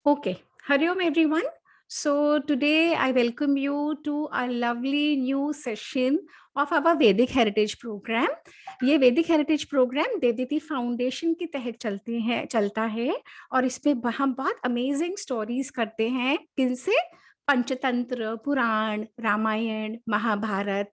Okay, Hari Om everyone. So today I welcome you to a lovely new session of our Vedic Heritage Program. ये Vedic Heritage Program Devditi foundation के तहत चलता है और इसमें हम बहुत अमेजिंग स्टोरीज करते हैं। किनसे? पंचतंत्र, पुराण, रामायण, महाभारत,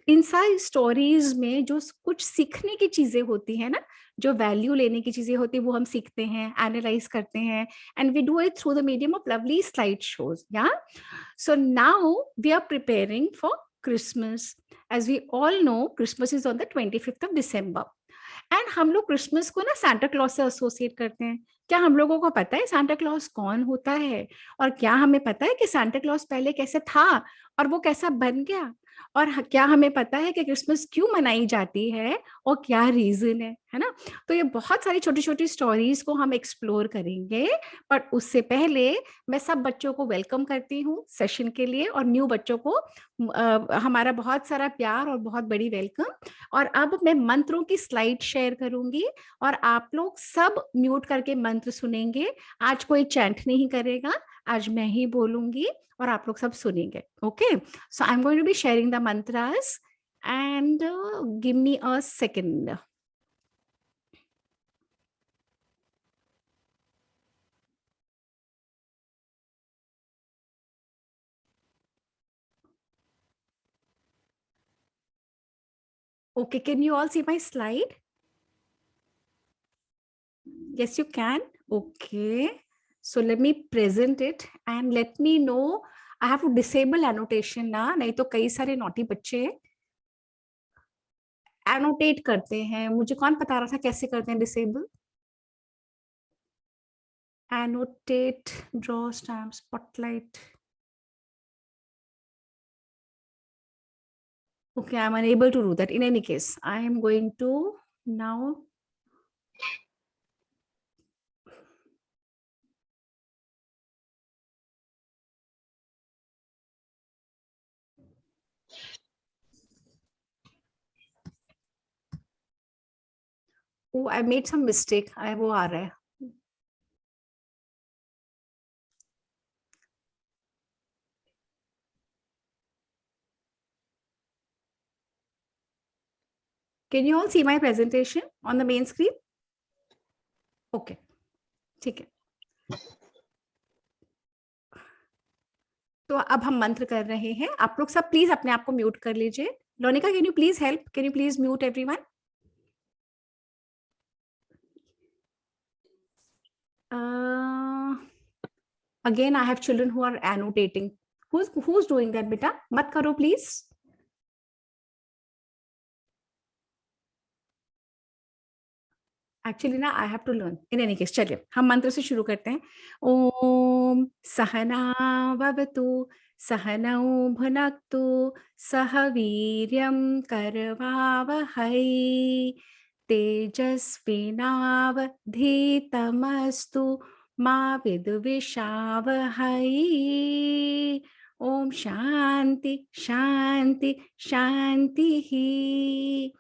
इन सारी स्टोरीज में जो कुछ सीखने की चीजें होती है ना, जो वैल्यू लेने की चीजें होती है, वो हम सीखते हैं, एनालाइज करते हैं, and we do it through the medium of lovely slide shows. या so now we are preparing for Christmas. As we all know, Christmas is on the 25th of December. And हम लोग Christmas को ना Santa Claus से associate करते हैं. क्या हम लोगों को पता है सांता क्लॉज कौन होता है? और क्या हमें पता है कि सांता क्लॉज पहले कैसे था और वो कैसा बन गया? और क्या हमें पता है कि क्रिसमस क्यों मनाई जाती है और क्या रीजन है ना? तो ये बहुत सारी छोटी छोटी स्टोरीज को हम एक्सप्लोर करेंगे. पर उससे पहले मैं सब बच्चों को वेलकम करती हूँ सेशन के लिए, और न्यू बच्चों को हमारा बहुत सारा प्यार और बहुत बड़ी वेलकम. और अब मैं मंत्रों की स्लाइड शेयर करूंगी और आप लोग सब म्यूट करके मंत्र सुनेंगे. आज कोई चैंट नहीं करेगा, आज मैं ही बोलूंगी और आप लोग सब सुनेंगे. Okay, so I am going to be sharing the mantras and give me a second. Okay, can you all see my slide? Yes, you can. Okay, so let me present it and let me know. I have to disable annotation ना, नहीं तो कई सारे naughty बच्चे annotate करते हैं. मुझे कौन बता रहा था कैसे करते हैं disable? Annotate, draw stamp, spotlight. Okay, I'm unable to do that. In any case, I am going to now. Oh, I made some mistake. वो आ रहा है. Can you all see my presentation on the main screen? Okay, ठीक है. तो अब हम मंत्र कर रहे हैं. आप लोग सब प्लीज अपने आप को म्यूट कर लीजिए. Lonika, can you please help? Can you please mute everyone? Again, I have children who are annotating. Who's doing that, beta? मत करो please. Actually ना, I have to learn. In any case, चलिए हम मंत्र से शुरू करते हैं. ओम सहना भवतु सहनौ भुनक्तु सह वीर्यं करवावहै तेजस्विनावधीतमस्तु मा विद्विषावहै. ओम शांति शांति शांति ही.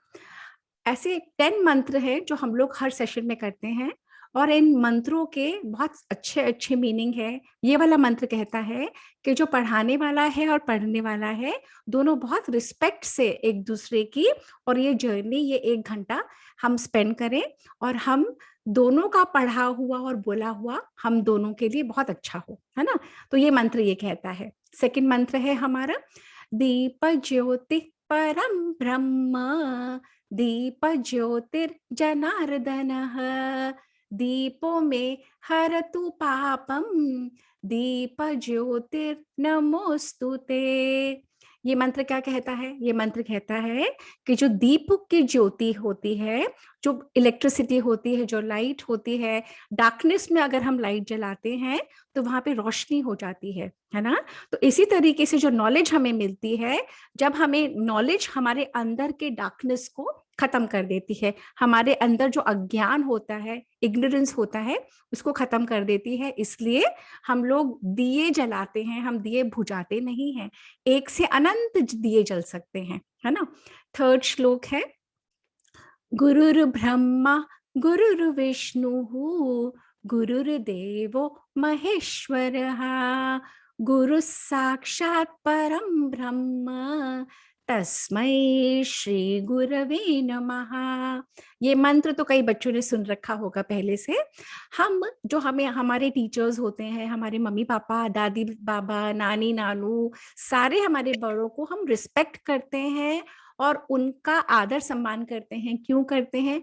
ऐसे 10 मंत्र हैं जो हम लोग हर सेशन में करते हैं और इन मंत्रों के बहुत अच्छे अच्छे मीनिंग है. ये वाला मंत्र कहता है कि जो पढ़ाने वाला है और पढ़ने वाला है दोनों बहुत रिस्पेक्ट से एक दूसरे की, और ये जर्नी, ये 1 घंटा हम स्पेंड करें और हम दोनों का पढ़ा हुआ और बोला हुआ हम दोनों के लिए बहुत अच्छा हो, है ना? तो ये मंत्र ये कहता है. सेकंड मंत्र है हमारा दीप ज्योति परम ब्रह्म दीप ज्योतिर्जनार्दनः दीपो में हरतु पापम दीप ज्योतिर्नमोस्तुते. ये मंत्र क्या कहता है? ये मंत्र कहता है कि जो दीप की ज्योति होती है, जो इलेक्ट्रिसिटी होती है, जो लाइट होती है, डार्कनेस में अगर हम लाइट जलाते हैं तो वहां पे रोशनी हो जाती है ना? तो इसी तरीके से जो नॉलेज हमें मिलती है, जब हमें नॉलेज हमारे अंदर के डार्कनेस को खत्म कर देती है, हमारे अंदर जो अज्ञान होता है, इग्नोरेंस होता है, उसको खत्म कर देती है. इसलिए हम लोग दिए जलाते हैं, हम दिए बुझाते नहीं हैं. एक से अनंत दिए जल सकते हैं, है ना? थर्ड श्लोक है गुरुर् ब्रह्मा गुरुर्विष्णु गुरुर्देवो महेश्वरः गुरुः साक्षात् परं ब्रह्म तस्मै श्री गुरवे नमः। ये मंत्र तो कई बच्चों ने सुन रखा होगा पहले से। हम जो हमें हमारे टीचर्स होते हैं, हमारे मम्मी पापा, दादी बाबा, नानी नानू, सारे हमारे बड़ों को हम रिस्पेक्ट करते हैं और उनका आदर सम्मान करते हैं। क्यों करते हैं?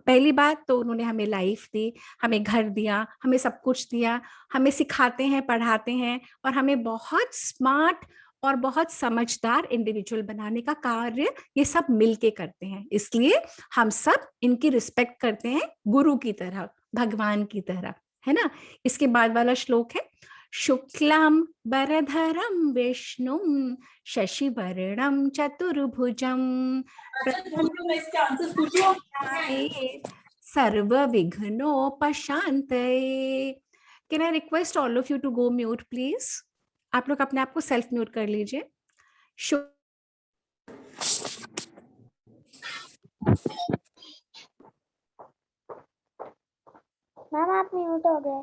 पहली बात तो उन्होंने हमें लाइफ दी, हमें घर दिया, हमें सब कुछ दिया, हमें सिखाते हैं, पढ़ाते हैं और हमें बहुत स्मार्ट और बहुत समझदार इंडिविजुअल बनाने का कार्य ये सब मिलके करते हैं। इसलिए हम सब इनकी रिस्पेक्ट करते हैं, गुरु की तरह, भगवान की तरह, है ना। इसके बाद वाला श्लोक है, शुक्लां वरधरं विष्णुं शशिवर्णं चतुर्भुजं सर्वविघ्नोपशान्तये। Can I request all of you to go mute please? आप लोग अपने आप को सेल्फ म्यूट कर लीजिए। मैम आप म्यूट हो गए।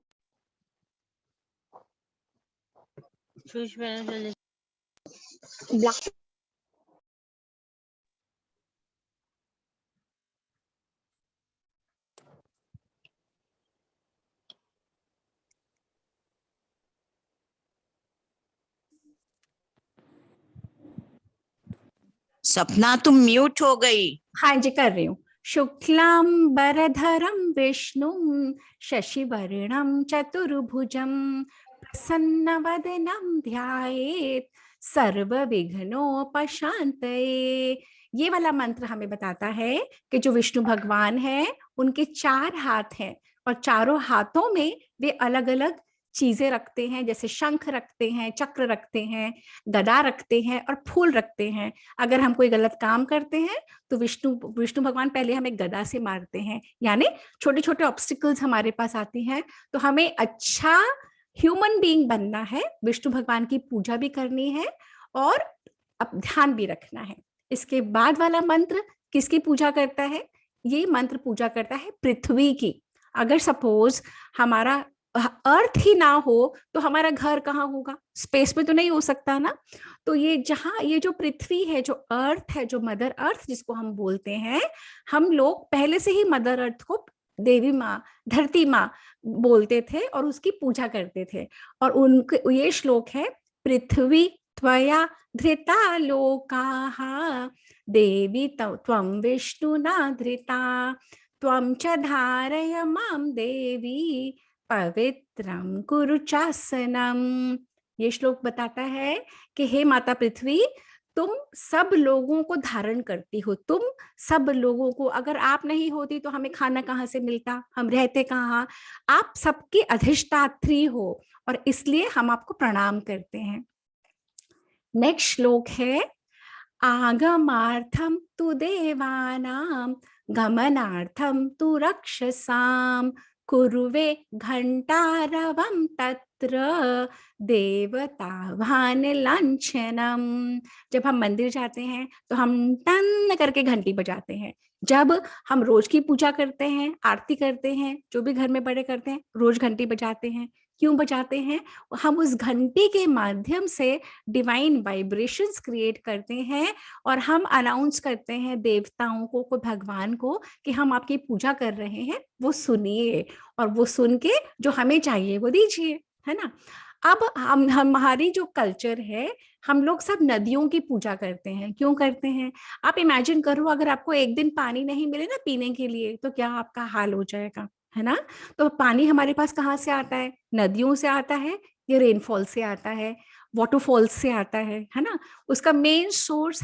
सपना तुम म्यूट हो गई। हाँ जी, कर रही हूँ। शुक्लांबरधरं विष्णुं शशिवर्णं चतुर्भुजं प्रसन्नवदनं ध्यायेत् सर्वविघ्नोपशान्तये। ये वाला मंत्र हमें बताता है कि जो विष्णु भगवान है उनके 4 हाथ हैं और चारों हाथों में वे अलग अलग चीजें रखते हैं, जैसे शंख रखते हैं, चक्र रखते हैं, गदा रखते हैं और फूल रखते हैं। अगर हम कोई गलत काम करते हैं तो विष्णु भगवान पहले हमें गदा से मारते हैं, यानी छोटे छोटे ऑब्स्टिकल्स हमारे पास आती हैं। तो हमें अच्छा ह्यूमन बीइंग बनना है, विष्णु भगवान की पूजा भी करनी है और अब ध्यान भी रखना है। इसके बाद वाला मंत्र किसकी पूजा करता है? ये मंत्र पूजा करता है पृथ्वी की। अगर सपोज हमारा अर्थ ही ना हो तो हमारा घर कहाँ होगा? स्पेस में तो नहीं हो सकता ना। तो ये जहाँ ये जो पृथ्वी है, जो अर्थ है, जो मदर अर्थ जिसको हम बोलते हैं, हम लोग पहले से ही मदर अर्थ को देवी माँ, धरती माँ बोलते थे और उसकी पूजा करते थे। और उनके ये श्लोक है, पृथ्वी त्वया धृता लोकाः देवी त्वं विष्णुना धृता त्वं च धारय मां देवी पवित्रं कुरु चासनम। ये श्लोक बताता है कि हे माता पृथ्वी, तुम सब लोगों को धारण करती हो, तुम सब लोगों को, अगर आप नहीं होती तो हमें खाना कहाँ से मिलता, हम रहते कहाँ? आप सबकी अधिष्ठात्री हो और इसलिए हम आपको प्रणाम करते हैं। नेक्स्ट श्लोक है, आगमार्थम तु देवानां गमनार्थम तु रक्षसां कुरुवे घंटारवं तत्र देवतावान लांछनम। जब हम मंदिर जाते हैं तो हम टन करके घंटी बजाते हैं। जब हम रोज की पूजा करते हैं, आरती करते हैं, जो भी घर में बड़े करते हैं, रोज घंटी बजाते हैं। क्यों बजाते हैं? हम उस घंटी के माध्यम से डिवाइन वाइब्रेशंस क्रिएट करते हैं और हम अनाउंस करते हैं देवताओं को भगवान को कि हम आपकी पूजा कर रहे हैं, वो सुनिए और वो सुन के जो हमें चाहिए वो दीजिए, है ना। अब हमारी जो कल्चर है, हम लोग सब नदियों की पूजा करते हैं। क्यों करते हैं? आप इमेजिन करो, अगर आपको एक दिन पानी नहीं मिले ना पीने के लिए, तो क्या आपका हाल हो जाएगा, है ना। तो पानी हमारे पास कहाँ से आता है? नदियों से आता है, ये रेनफॉल से आता है, वाटरफॉल्स से आता है ना। उसका मेन सोर्स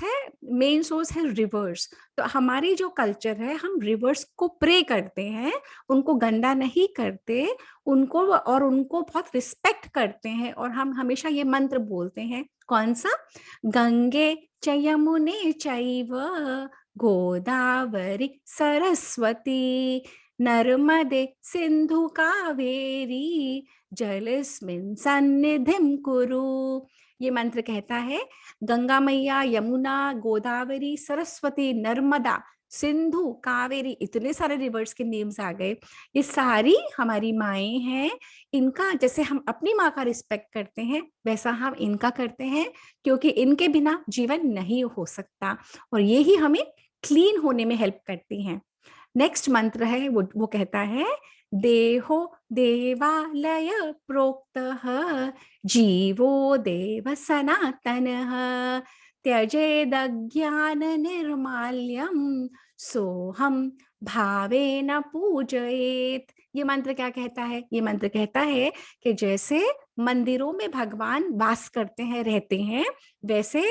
है रिवर्स। तो हमारी जो कल्चर है, हम रिवर्स को प्रे करते हैं, उनको गंदा नहीं करते, उनको बहुत रिस्पेक्ट करते हैं। और हम हमेशा ये मंत्र बोलते हैं, कौन सा? गंगे च यमुने चैव गोदावरी सरस्वती नर्मदे सिंधु कावेरी जलेस्मिन् सन्निधिं कुरु। ये मंत्र कहता है, गंगा मैया, यमुना, गोदावरी, सरस्वती, नर्मदा सिंधु, कावेरी, इतने सारे रिवर्स के नेम्स आ गए। ये सारी हमारी माएँ हैं। इनका जैसे हम अपनी माँ का रिस्पेक्ट करते हैं वैसा हम इनका करते हैं, क्योंकि इनके बिना जीवन नहीं हो सकता और ये ही हमें क्लीन होने में हेल्प करती हैं। नेक्स्ट मंत्र है वो कहता है, देहो देवालय प्रोक्तः जीवो देव सनातनः त्यजेदज्ञान निर्माल्यम सोहम भावेन पूजयेत। ये मंत्र क्या कहता है? ये मंत्र कहता है कि जैसे मंदिरों में भगवान वास करते हैं, रहते हैं, वैसे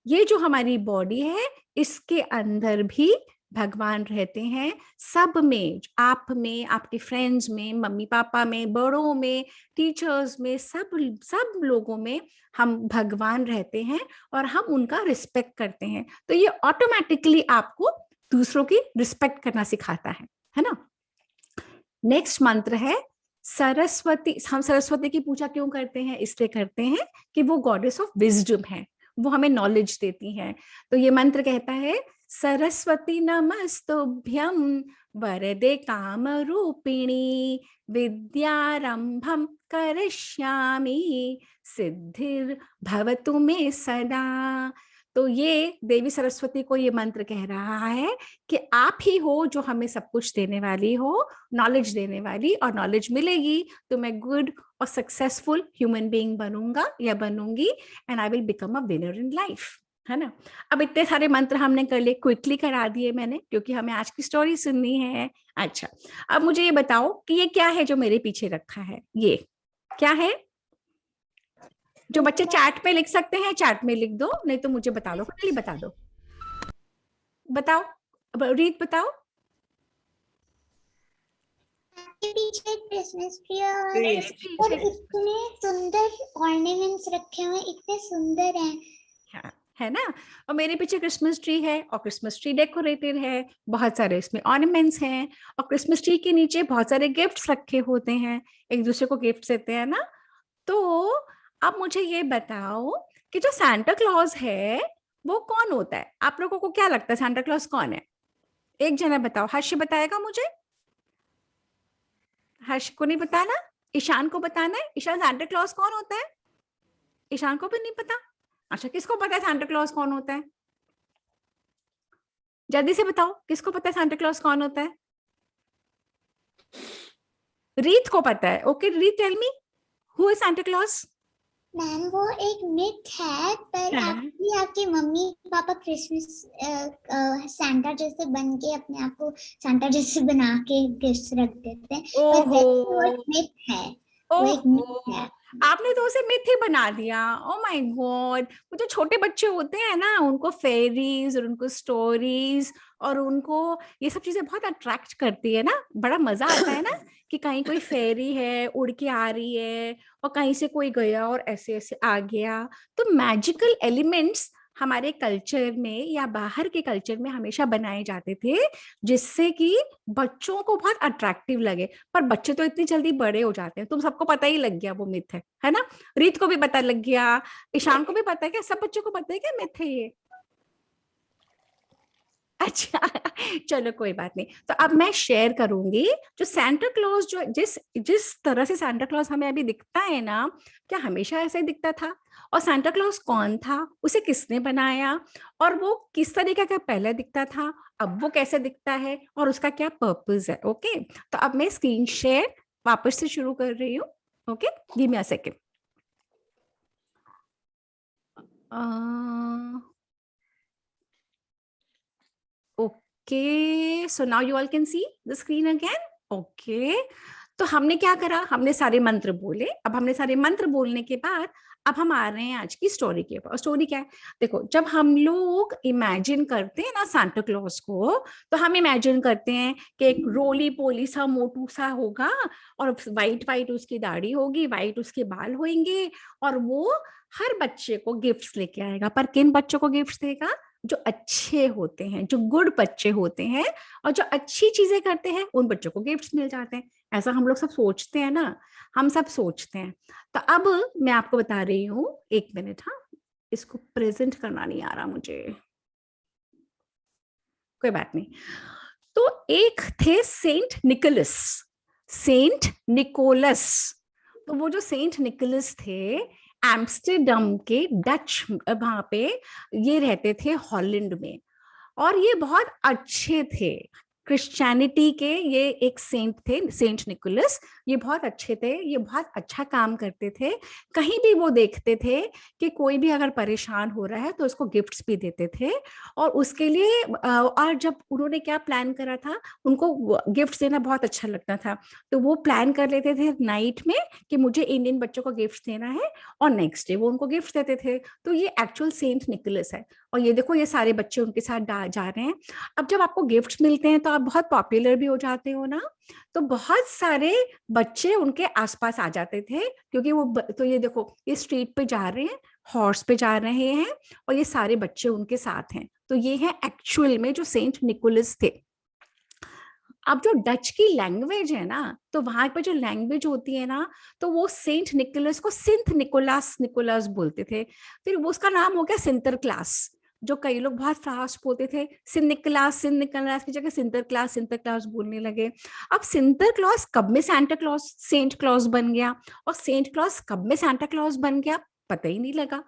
ये जो हमारी बॉडी है इसके अंदर भी भगवान रहते हैं। सब में, आप में, आपके फ्रेंड्स में, मम्मी पापा में, बड़ों में, टीचर्स में, सब लोगों में हम भगवान रहते हैं और हम उनका रिस्पेक्ट करते हैं। तो ये ऑटोमेटिकली आपको दूसरों की रिस्पेक्ट करना सिखाता है ना। नेक्स्ट मंत्र है सरस्वती। हम सरस्वती की पूजा क्यों करते हैं? इसलिए करते हैं कि वो गॉडेस ऑफ विजडम है, वो हमें नॉलेज देती हैं। तो ये मंत्र कहता है, सरस्वती नमस्तुभ्यं वरदे काम रूपिणी विद्यारंभम करिष्यामि सिद्धिर्भवतु मे सदा। तो ये देवी सरस्वती को ये मंत्र कह रहा है कि आप ही हो जो हमें सब कुछ देने वाली हो, नॉलेज देने वाली, और नॉलेज मिलेगी तो मैं गुड और सक्सेसफुल ह्यूमन बीइंग बनूंगा या बनूंगी and I will become a winner in life, है ना। अब इतने सारे मंत्र हमने कर लिए, क्विकली करा दिए मैंने क्योंकि हमें आज की स्टोरी सुननी है। अच्छा, अब मुझे ये बताओ कि ये क्या है जो मेरे पीछे रखा है? ये क्या है? जो बच्चे चैट पे लिख सकते हैं चैट में लिख दो, नहीं तो मुझे बता दो, फाइनली बता दो। बताओ, रीत बताओ। पीछे क्रिसमस ट्री और इतने सुंदर ऑर्नामेंट्स रखे हुए, इतने सुंदर हैं, है ना। और मेरे पीछे क्रिसमस ट्री है और क्रिसमस ट्री डेकोरेटेड है, बहुत सारे इसमें ऑर्नामेंट्स हैं और क्रिसमस ट्री के नीचे बहुत सारे गिफ्ट्स रखे होते हैं, एक दूसरे को गिफ्ट देते हैं ना। तो अब मुझे ये बताओ कि जो सांता क्लॉज है वो कौन होता है? आप लोगों को क्या लगता है सांता क्लॉज कौन है? एक जना बताओ। हर्ष बताएगा मुझे? हर्ष को नहीं बताना, ईशान को बताना है। ईशान, सांता क्लॉज कौन होता है? ईशान को भी नहीं पता। अच्छा, किसको पता है सांता क्लॉज कौन होता है? जल्दी से बताओ, किसको पता है सांता क्लॉज कौन होता है? रीत को पता है। Okay Reet, tell me who is Santa Claus? Ma'am वो एक मिथ है, पर एक्चुअली आपकी मम्मी पापा क्रिसमस सांता जैसे बन के अपने आप को सांता जैसे बना के गिफ्ट्स रख देते हैं, पर वो एक मिथ है, वो एक मिथ है। आपने तो उसे मिथ ही बना दिया। Oh my God. वो जो छोटे बच्चे होते हैं ना, उनको फेरीज और उनको स्टोरीज और उनको ये सब चीजें बहुत अट्रैक्ट करती है ना, बड़ा मजा आता है ना कि कहीं कोई फेरी है उड़ के आ रही है और कहीं से कोई गया और ऐसे ऐसे आ गया। तो मैजिकल एलिमेंट्स हमारे कल्चर में या बाहर के कल्चर में हमेशा बनाए जाते थे जिससे कि बच्चों को बहुत अट्रैक्टिव लगे, पर बच्चे तो इतनी जल्दी बड़े हो जाते हैं। तुम सबको पता ही लग गया वो मिथ है ना। रीत को भी पता लग गया, ईशान को भी पता है क्या? सब बच्चों को पता है क्या मिथ है ये? अच्छा चलो कोई बात नहीं। तो अब मैं शेयर करूंगी जो सांता क्लॉज, जो जिस जिस तरह से सांता क्लॉज हमें अभी दिखता है ना, क्या हमेशा ऐसे ही दिखता था? और सांता क्लॉज कौन था, उसे किसने बनाया, और वो किस तरीके का पहले दिखता था, अब वो कैसे दिखता है, और उसका क्या पर्पस है। ओके, तो अब मैं स्क्रीन शेयर वापस से शुरू कर रही हूँ। Okay, give me a second. Okay, so now you all can see the screen again. Okay, तो हमने क्या करा? हमने सारे मंत्र बोले। अब हमने सारे मंत्र बोलने के बाद अब हम आ रहे हैं आज की स्टोरी के ऊपर। स्टोरी क्या है? देखो, जब हम लोग इमेजिन करते हैं ना सांता क्लॉज को, तो हम इमेजिन करते हैं कि एक रोली पोली सा मोटू सा होगा और वाइट वाइट उसकी दाढ़ी होगी, वाइट उसके बाल होंगे, और वो हर बच्चे को गिफ्ट्स लेके आएगा। पर किन बच्चों को गिफ्ट्स देगा? जो अच्छे होते हैं, जो गुड बच्चे होते हैं, और जो अच्छी चीजें करते हैं उन बच्चों को गिफ्ट्स मिल जाते हैं। ऐसा हम लोग सब सोचते हैं ना, हम सब सोचते हैं। तो अब मैं आपको बता रही हूँ, एक मिनट, हाँ, इसको प्रेजेंट करना नहीं आ रहा मुझे। कोई बात नहीं। तो एक थे सेंट निकोलस। तो वो जो सेंट निकोलस थे एम्स्टरडम के डच वहां पे ये रहते थे हॉलैंड में, और ये बहुत अच्छे थे क्रिश्चियनिटी के। ये एक सेंट थे सेंट निकोलस, ये बहुत अच्छे थे, ये बहुत अच्छा काम करते थे। कहीं भी वो देखते थे कि कोई भी अगर परेशान हो रहा है तो उसको गिफ्ट्स भी देते थे। और उसके लिए और जब उन्होंने क्या प्लान करा था, उनको गिफ्ट्स देना बहुत अच्छा लगता था, तो वो प्लान कर लेते थे नाइट में कि मुझे इन बच्चों को गिफ्ट देना है, और नेक्स्ट डे वो उनको गिफ्ट देते थे। तो ये एक्चुअल सेंट निकोलस है। और ये देखो ये सारे बच्चे उनके साथ जा रहे हैं। अब जब आपको गिफ्ट्स मिलते हैं तो आप बहुत पॉपुलर भी हो जाते हो ना, तो बहुत सारे बच्चे उनके आसपास आ जाते थे, क्योंकि तो ये देखो ये स्ट्रीट पे जा रहे हैं, हॉर्स पे जा रहे हैं, और ये सारे बच्चे उनके साथ हैं। तो ये है एक्चुअल में जो सेंट निकोलस थे। अब जो डच की लैंग्वेज है ना, तो वहां पे जो लैंग्वेज होती है ना, तो वो सेंट निकोलस को सिंथ निकोलस बोलते थे। फिर वो उसका नाम हो गया सिंटर क्लास। जो कई लोग बहुत फास्ट बोलते थे सिंथ निकोलस की जगह सिंटर क्लास बोलने लगे। अब सिंटर क्लॉस कब में सेंट क्लॉस बन गया, और सेंट क्लॉस कब में सांता क्लॉस बन गया, पता ही नहीं लगा।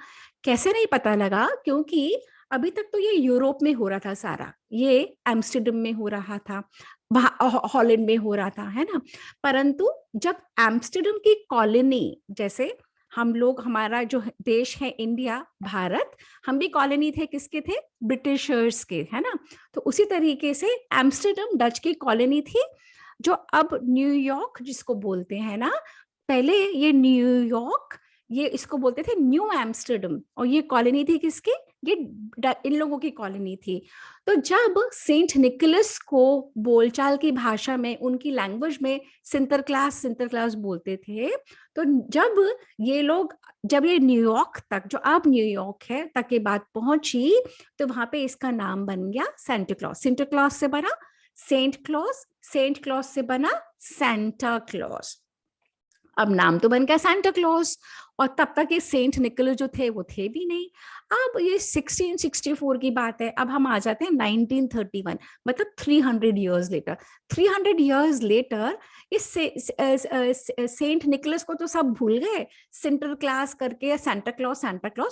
कैसे नहीं पता लगा, क्योंकि अभी तक तो ये यूरोप में हो रहा था सारा, ये एम्स्टर्डम में हो रहा था, हॉलैंड में हो रहा था, है ना। परंतु जब एम्स्टर्डम की कॉलोनी, जैसे हम लोग, हमारा जो देश है इंडिया भारत, हम भी कॉलोनी थे, किसके थे, ब्रिटिशर्स के, है ना। तो उसी तरीके से एम्स्टर्डम डच की कॉलोनी थी, जो अब न्यूयॉर्क जिसको बोलते हैं ना, पहले ये न्यूयॉर्क, ये इसको बोलते थे न्यू एम्स्टर्डम, और ये कॉलोनी थी किसकी, ये इन लोगों की कॉलोनी थी। तो जब सेंट निकोलस को बोलचाल की भाषा में, उनकी लैंग्वेज में सिंटर क्लास बोलते थे, तो जब ये न्यूयॉर्क तक, जो अब न्यूयॉर्क है, तक ये बात पहुंची, तो वहां पे इसका नाम बन गया सेंटा क्लॉस। सेंटा क्लॉस से बना सेंट क्लॉस से बना सेंटा क्लॉस। अब नाम तो बन गया सांता क्लॉस, और तब तक ये सेंट निकोलस जो थे वो थे भी नहीं। अब ये 1664 की बात है, अब हम आ जाते हैं 1931, मतलब 300 इयर्स लेटर। 300 इयर्स लेटर इस सेंट निकोलस को तो सब भूल गए, सेंटर क्लास करके सांता क्लॉस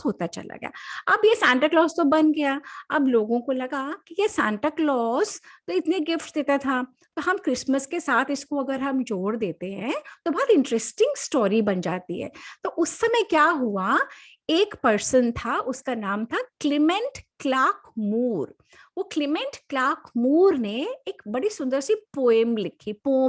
होता चला गया। अब ये सांता क्लॉस तो बन गया। अब लोगों को लगा कि ये सांता क्लॉस तो इतने गिफ्ट देता था, तो हम क्रिसमस के साथ इसको अगर हम जोड़ देते हैं तो बहुत इंटरेस्टिंग स्टोरी बन जाती है। तो उस समय क्या हुआ, एक पर्सन था, उसका नाम था क्लेमेंट क्लार्क मूर। वो क्लेमेंट क्लार्क मूर ने एक बड़ी सुंदर सी पोम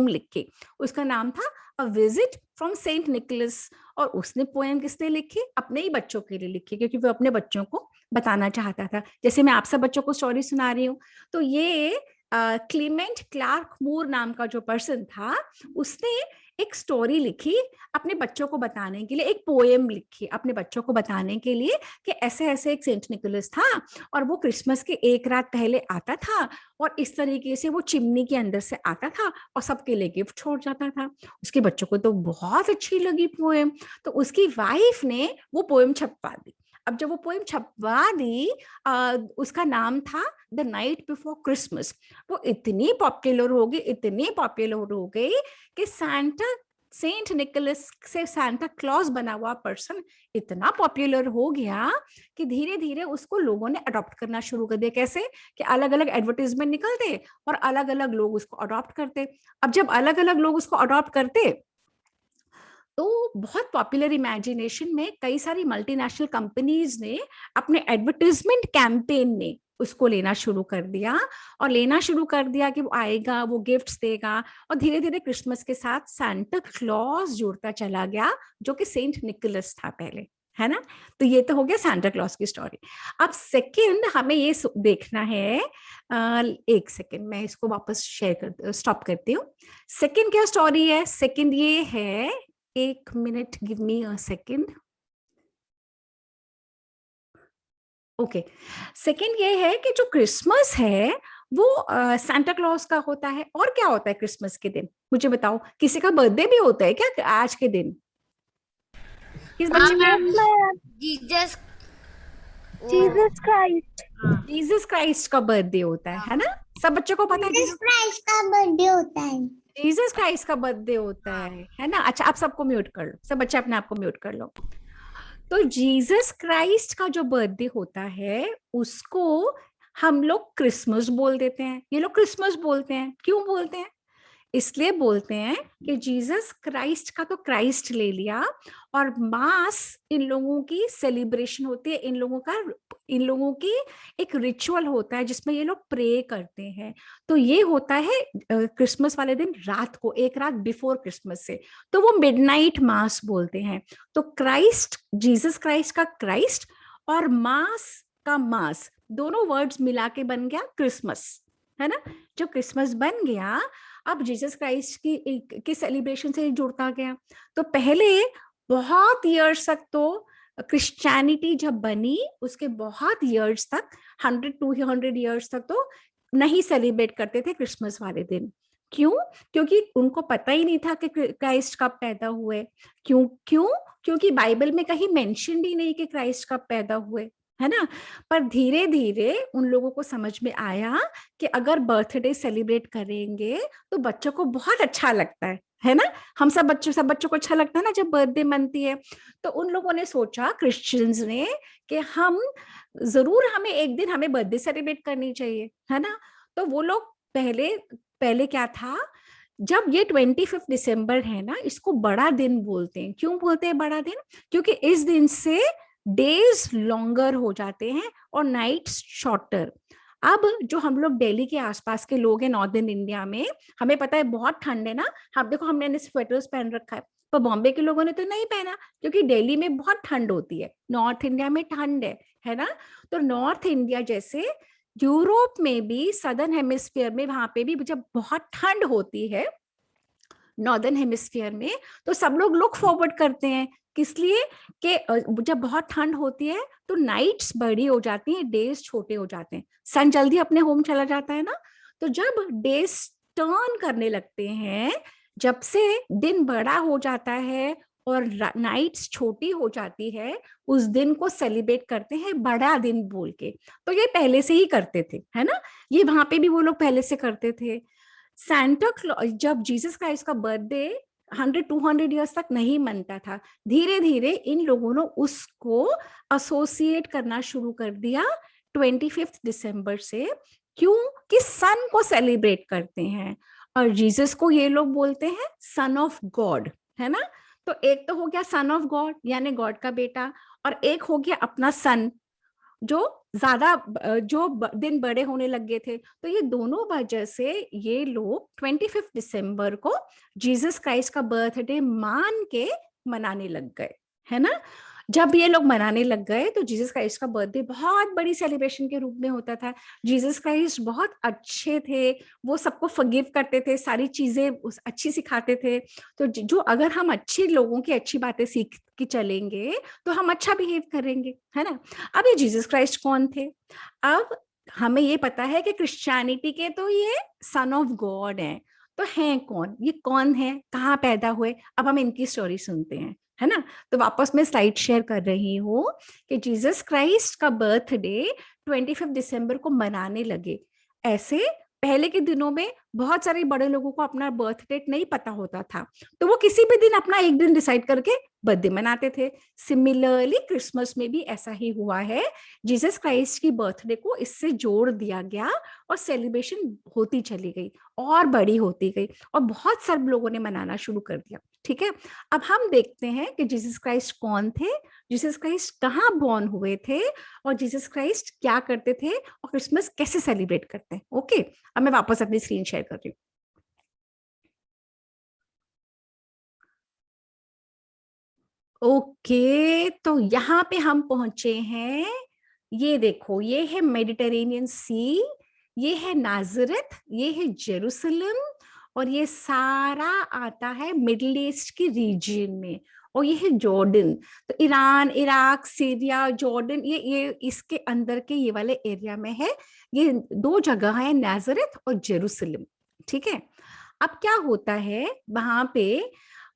लिखी। उसका नाम था a visit from Saint Nicholas. और उसने पोएम किसने लिखी, अपने ही बच्चों के लिए लिखी, क्योंकि वो अपने बच्चों को बताना चाहता था, जैसे मैं आप सब बच्चों को स्टोरी सुना रही हूँ। तो ये क्लेमेंट क्लार्क मूर नाम का जो पर्सन था, उसने एक स्टोरी लिखी अपने बच्चों को बताने के लिए, एक पोएम लिखी अपने बच्चों को बताने के लिए कि ऐसे ऐसे एक सेंट निकोलस था, और वो क्रिसमस के एक रात पहले आता था, और इस तरीके से वो चिमनी के अंदर से आता था और सबके लिए गिफ्ट छोड़ जाता था। उसके बच्चों को तो बहुत अच्छी लगी पोएम, तो उसकी वाइफ ने वो पोएम छपवा दी। अब जब वो पोएम छपवा दी, उसका नाम था द नाइट बिफोर क्रिसमस। वो इतनी पॉपुलर हो गई कि सेंट निकोलस से सांता क्लॉज बना हुआ पर्सन इतना पॉपुलर हो गया कि धीरे धीरे उसको लोगों ने अडॉप्ट करना शुरू कर दिया। कैसे कि अलग अलग एडवर्टीजमेंट निकलते और अलग अलग लोग उसको अडॉप्ट करते। अब जब अलग अलग लोग उसको अडॉप्ट करते, तो बहुत पॉपुलर इमेजिनेशन में कई सारी मल्टीनेशनल कंपनीज ने अपने एडवर्टाइजमेंट कैंपेन में उसको लेना शुरू कर दिया, कि वो आएगा, वो गिफ्ट्स देगा, और धीरे धीरे क्रिसमस के साथ सांता क्लॉज जुड़ता चला गया, जो कि सेंट निकोलस था पहले, है ना। तो ये तो हो गया सांता क्लॉज की स्टोरी। अब सेकंड हमें ये देखना है, एक सेकंड मैं इसको वापस स्टॉप करती हूँ। सेकंड क्या स्टोरी है, सेकंड ये है, एक minute, give me a second. Okay, second ये है कि जो क्रिसमस है वो सांता क्लॉज का होता है। और क्या होता है क्रिसमस के दिन, मुझे बताओ, किसी का बर्थडे भी होता है क्या आज के दिन? किस बच्चे का? Jesus Jesus Christ. Jesus Christ का बर्थडे होता है ना? सब बच्चों को पता है जीसस क्राइस्ट का बर्थडे होता है। जीसस क्राइस्ट का बर्थडे होता है ना? अच्छा, आप सबको म्यूट कर लो, सब बच्चे अपने आप को म्यूट कर लो। तो जीसस क्राइस्ट का जो बर्थडे होता है उसको हम लोग क्रिसमस बोल देते हैं। ये लोग क्रिसमस बोलते हैं, क्यों बोलते हैं? इसलिए बोलते हैं कि जीसस क्राइस्ट का तो क्राइस्ट ले लिया, और मास इन लोगों की सेलिब्रेशन होती है, इन लोगों की एक रिचुअल होता है जिसमें ये लोग प्रे करते हैं। तो ये होता है क्रिसमस वाले दिन रात को, एक रात बिफोर क्रिसमस से, तो वो मिडनाइट मास बोलते हैं। तो क्राइस्ट, जीसस क्राइस्ट का क्राइस्ट और मास का मास, दोनों वर्ड्स मिला के बन गया क्रिसमस, है ना? जो क्रिसमस बन गया, अब जीसस क्राइस्ट की सेलिब्रेशन से जुड़ता गया। तो पहले बहुत ईयर्स तक तो क्रिश्चियनिटी जब बनी, उसके बहुत ईयर्स तक, 100-200 ईयर्स तक तो नहीं सेलिब्रेट करते थे क्रिसमस वाले दिन। क्यों? क्योंकि उनको पता ही नहीं था कि क्राइस्ट कब पैदा हुए। क्योंकि बाइबल में कहीं मेंशन भी नहीं कि क्राइस्ट कब पैदा हुए, है ना? पर धीरे धीरे उन लोगों को समझ में आया कि अगर बर्थडे सेलिब्रेट करेंगे तो बच्चों को बहुत अच्छा लगता है ना? हम सब बच्चों को अच्छा लगता है ना जब बर्थडे मनती है। तो उन लोगों ने सोचा, क्रिश्चियंस ने, कि हमें एक दिन हमें बर्थडे सेलिब्रेट करनी चाहिए, है ना? तो वो लोग पहले क्या था, जब ये 25 दिसंबर है ना, इसको बड़ा दिन बोलते हैं। क्यों बोलते हैं बड़ा दिन? क्योंकि इस दिन से डेज लॉन्गर हो जाते हैं और नाइट्स शॉर्टर। अब जो हम लोग दिल्ली के आसपास के लोग हैं, नॉर्दर्न इंडिया में, हमें पता है बहुत ठंड है ना। हम देखो, हमने स्वेटर्स पहन रखा है, पर बॉम्बे के लोगों ने तो नहीं पहना, क्योंकि दिल्ली में बहुत ठंड होती है, नॉर्थ इंडिया में ठंड है ना? तो नॉर्थ इंडिया जैसे यूरोप में भी, सदर्न हेमिस्फीयर में, वहां पे भी जब बहुत ठंड होती है नॉर्दर्न हेमिस्फीयर में, तो सब लोग लुक फॉरवर्ड करते हैं, किस लिए? कि जब बहुत ठंड होती है तो नाइट्स बड़ी हो जाती हैं, डेज छोटे हो जाते हैं, सन जल्दी अपने होम चला जाता है ना। तो जब डेज टर्न करने लगते हैं, जब से दिन बड़ा हो जाता है और नाइट्स छोटी हो जाती है, उस दिन को सेलिब्रेट करते हैं बड़ा दिन बोल के। तो ये पहले से ही करते थे, है ना? ये वहां पे भी वो लोग पहले से करते थे। सैंटा क्लॉज, जब जीसस क्राइस्ट का बर्थडे 100-200 ईयर्स तक नहीं मनता था, धीरे धीरे इन लोगों ने उसको एसोसिएट करना शुरू कर दिया 25 दिसंबर से। क्यों? कि सन को सेलिब्रेट करते हैं, और जीसस को ये लोग बोलते हैं सन ऑफ गॉड, है ना? तो एक तो हो गया सन ऑफ गॉड, यानी गॉड का बेटा, और एक हो गया अपना सन, जो दिन बड़े होने लगे थे। तो ये दोनों वजह से ये लोग 25 दिसंबर को जीसस क्राइस्ट का बर्थडे मान के मनाने लग गए, है ना? जब ये लोग मनाने लग गए तो जीसस क्राइस्ट का बर्थडे बहुत बड़ी सेलिब्रेशन के रूप में होता था। जीसस क्राइस्ट बहुत अच्छे थे, वो सबको फॉरगिव करते थे, सारी चीजें अच्छी सिखाते थे। तो जो अगर हम अच्छे लोगों की अच्छी बातें सीख के चलेंगे तो हम अच्छा बिहेव करेंगे, है ना? अब ये जीसस क्राइस्ट कौन थे? अब हमें ये पता है कि क्रिश्चियनिटी के तो ये सन ऑफ गॉड हैं। तो हैं कौन? ये कौन है, कहाँ पैदा हुए? अब हम इनकी स्टोरी सुनते हैं, है ना? तो वापस मैं स्लाइड शेयर कर रही हूँ कि जीसस क्राइस्ट का बर्थडे 25 दिसंबर को मनाने लगे। ऐसे पहले के दिनों में बहुत सारे बड़े लोगों को अपना बर्थ डेट नहीं पता होता था, तो वो किसी भी दिन अपना एक दिन डिसाइड करके बर्थडे मनाते थे। सिमिलरली क्रिसमस में भी ऐसा ही हुआ है। जीसस क्राइस्ट की बर्थडे को इससे जोड़ दिया गया और सेलिब्रेशन होती चली गई और बड़ी होती गई, और बहुत सारे लोगों ने मनाना शुरू कर दिया। ठीक है, अब हम देखते हैं कि जीसस क्राइस्ट कौन थे, जीसस क्राइस्ट कहाँ बॉर्न हुए थे, और जीसस क्राइस्ट क्या करते थे, और क्रिसमस कैसे सेलिब्रेट करते हैं। ओके, अब मैं वापस अपनी स्क्रीन शेयर कर रही हूँ। ओके, तो यहाँ पे हम पहुंचे हैं। ये देखो, ये है मेडिटेरेनियन सी, ये है नाजरत, ये है जेरूसलम, और ये सारा आता है मिडिल ईस्ट की रीजन में, और ये है जॉर्डन। तो ईरान, इराक, सीरिया, जॉर्डन, ये इसके अंदर के ये वाले एरिया में है। ये दो जगह है, नाजरत और जेरूसलम। ठीक है, अब क्या होता है वहां पे,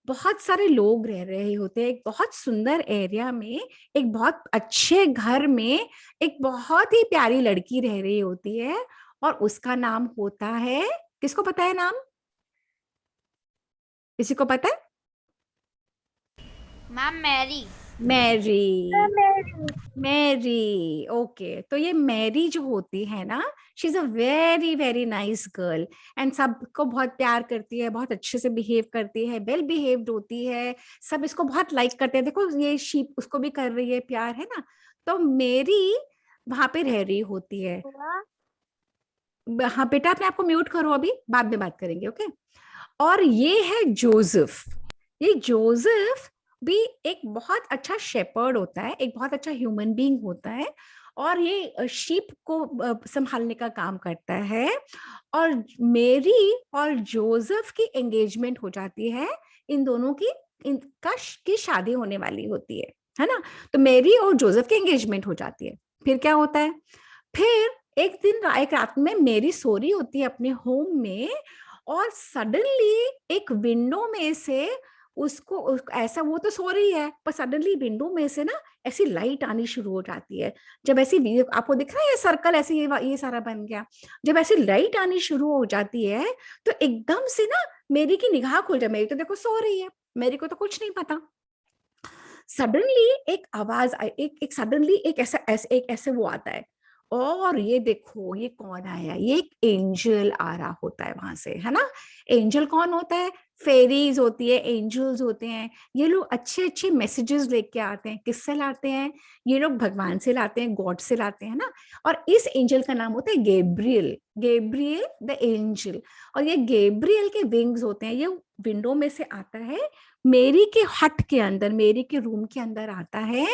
बहुत सारे लोग रह रहे होते हैं एक बहुत सुंदर एरिया में, एक बहुत अच्छे घर में एक बहुत ही प्यारी लड़की रह रही होती है, और उसका नाम होता है, किसको पता है नाम? किसी को पता है? Ma'am Mary. Mary. Mary, okay. तो ये मैरी जो होती है ना, she is a very very nice girl, and सबको बहुत प्यार करती है, बहुत अच्छे से बिहेव करती है, वेल बिहेव्ड होती है, सब इसको बहुत लाइक करते हैं। देखो ये शीप उसको भी कर रही है प्यार, है ना। तो मेरी वहां पे रह रही होती है। हाँ बेटा, अपने आपको म्यूट करो, अभी बाद में बात करेंगे, ओके। और ये है जोसेफ। ये जोसेफ भी एक बहुत अच्छा शेपर्ड होता है, एक बहुत अच्छा ह्यूमन बीइंग होता है, और ये शीप को संभालने का काम करता है। और मेरी और जोसेफ की एंगेजमेंट हो जाती है, इन दोनों की, इनका की शादी होने वाली होती है ना। तो मेरी और जोसेफ की एंगेजमेंट हो जाती है। फिर क्या होता है, फिर एक दिन एक रात में मेरी सो रही होती है अपने होम में, और सडनली एक विंडो में से ऐसा, वो तो सो रही है पर सडनली विंडो में से ना ऐसी लाइट आनी शुरू हो जाती है। जब ऐसी आपको दिख रहा है ये सर्कल ऐसे, ये सारा बन गया। जब ऐसी लाइट आनी शुरू हो जाती है तो एकदम से ना मेरी की निगाह खुल जाए। मेरी तो देखो सो रही है, मेरी को तो कुछ नहीं पता। सडनली एक आवाज एक सडनली एक ऐसे वो आता है, और ये देखो ये कौन आया, ये एक एंजल आ रहा होता है वहां से, है ना। एंजल कौन होता है? फेरीज होती है, एंजल्स होते हैं। ये लोग अच्छे अच्छे मैसेजेस लेके आते हैं। किससे लाते हैं? ये लोग भगवान से लाते हैं, गॉड से लाते हैं ना। और इस एंजल का नाम होता है गैब्रियल। Gabriel the angel. और ये गैब्रियल के विंग्स होते हैं। ये विंडो में से आता है, मेरी के हट के अंदर, मेरी के रूम के अंदर आता है,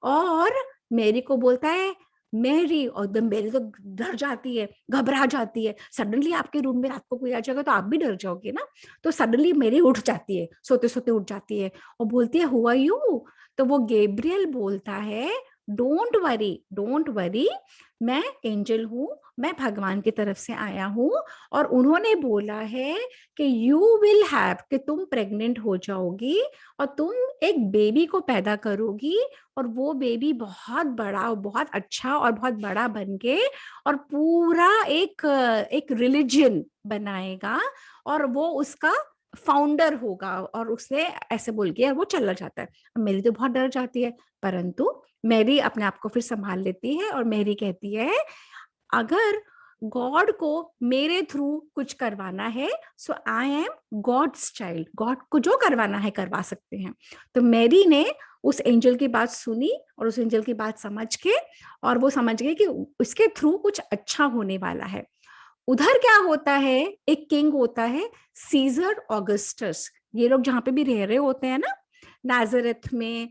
और मेरी को बोलता है मेरी, और एकदम मेरी तो डर जाती है, घबरा जाती है। सडनली आपके रूम में रात को कोई आ जाएगा तो आप भी डर जाओगे ना। तो सडनली मेरी उठ जाती है, सोते सोते उठ जाती है, और बोलती है हु आर यू। तो वो गैब्रियल बोलता है डोंट वरी, डोंट वरी, मैं एंजल हूं, मैं भगवान की तरफ से आया हूं, और उन्होंने बोला है कि यू विल हैव, कि तुम प्रेग्नेंट हो जाओगी और तुम एक बेबी को पैदा करोगी, और वो बेबी बहुत बड़ा, बहुत अच्छा और बहुत बड़ा बन के, और पूरा एक एक रिलीजन बनाएगा, और वो उसका फाउंडर होगा। और उसने ऐसे बोल के वो चला जाता है। मेरी तो बहुत डर जाती है, परंतु मेरी अपने आप को फिर संभाल लेती है, और मेरी कहती है अगर गॉड को मेरे थ्रू कुछ करवाना है, so I am God's child, God को जो करवाना है करवा सकते हैं। तो मैरी ने उस एंजल की बात सुनी, और उस एंजल की बात समझ के, और वो समझ गए कि उसके थ्रू कुछ अच्छा होने वाला है। उधर क्या होता है, एक किंग होता है, सीजर ऑगस्टस। ये लोग जहां पे भी रह रहे होते हैं ना, नाजरेथ में,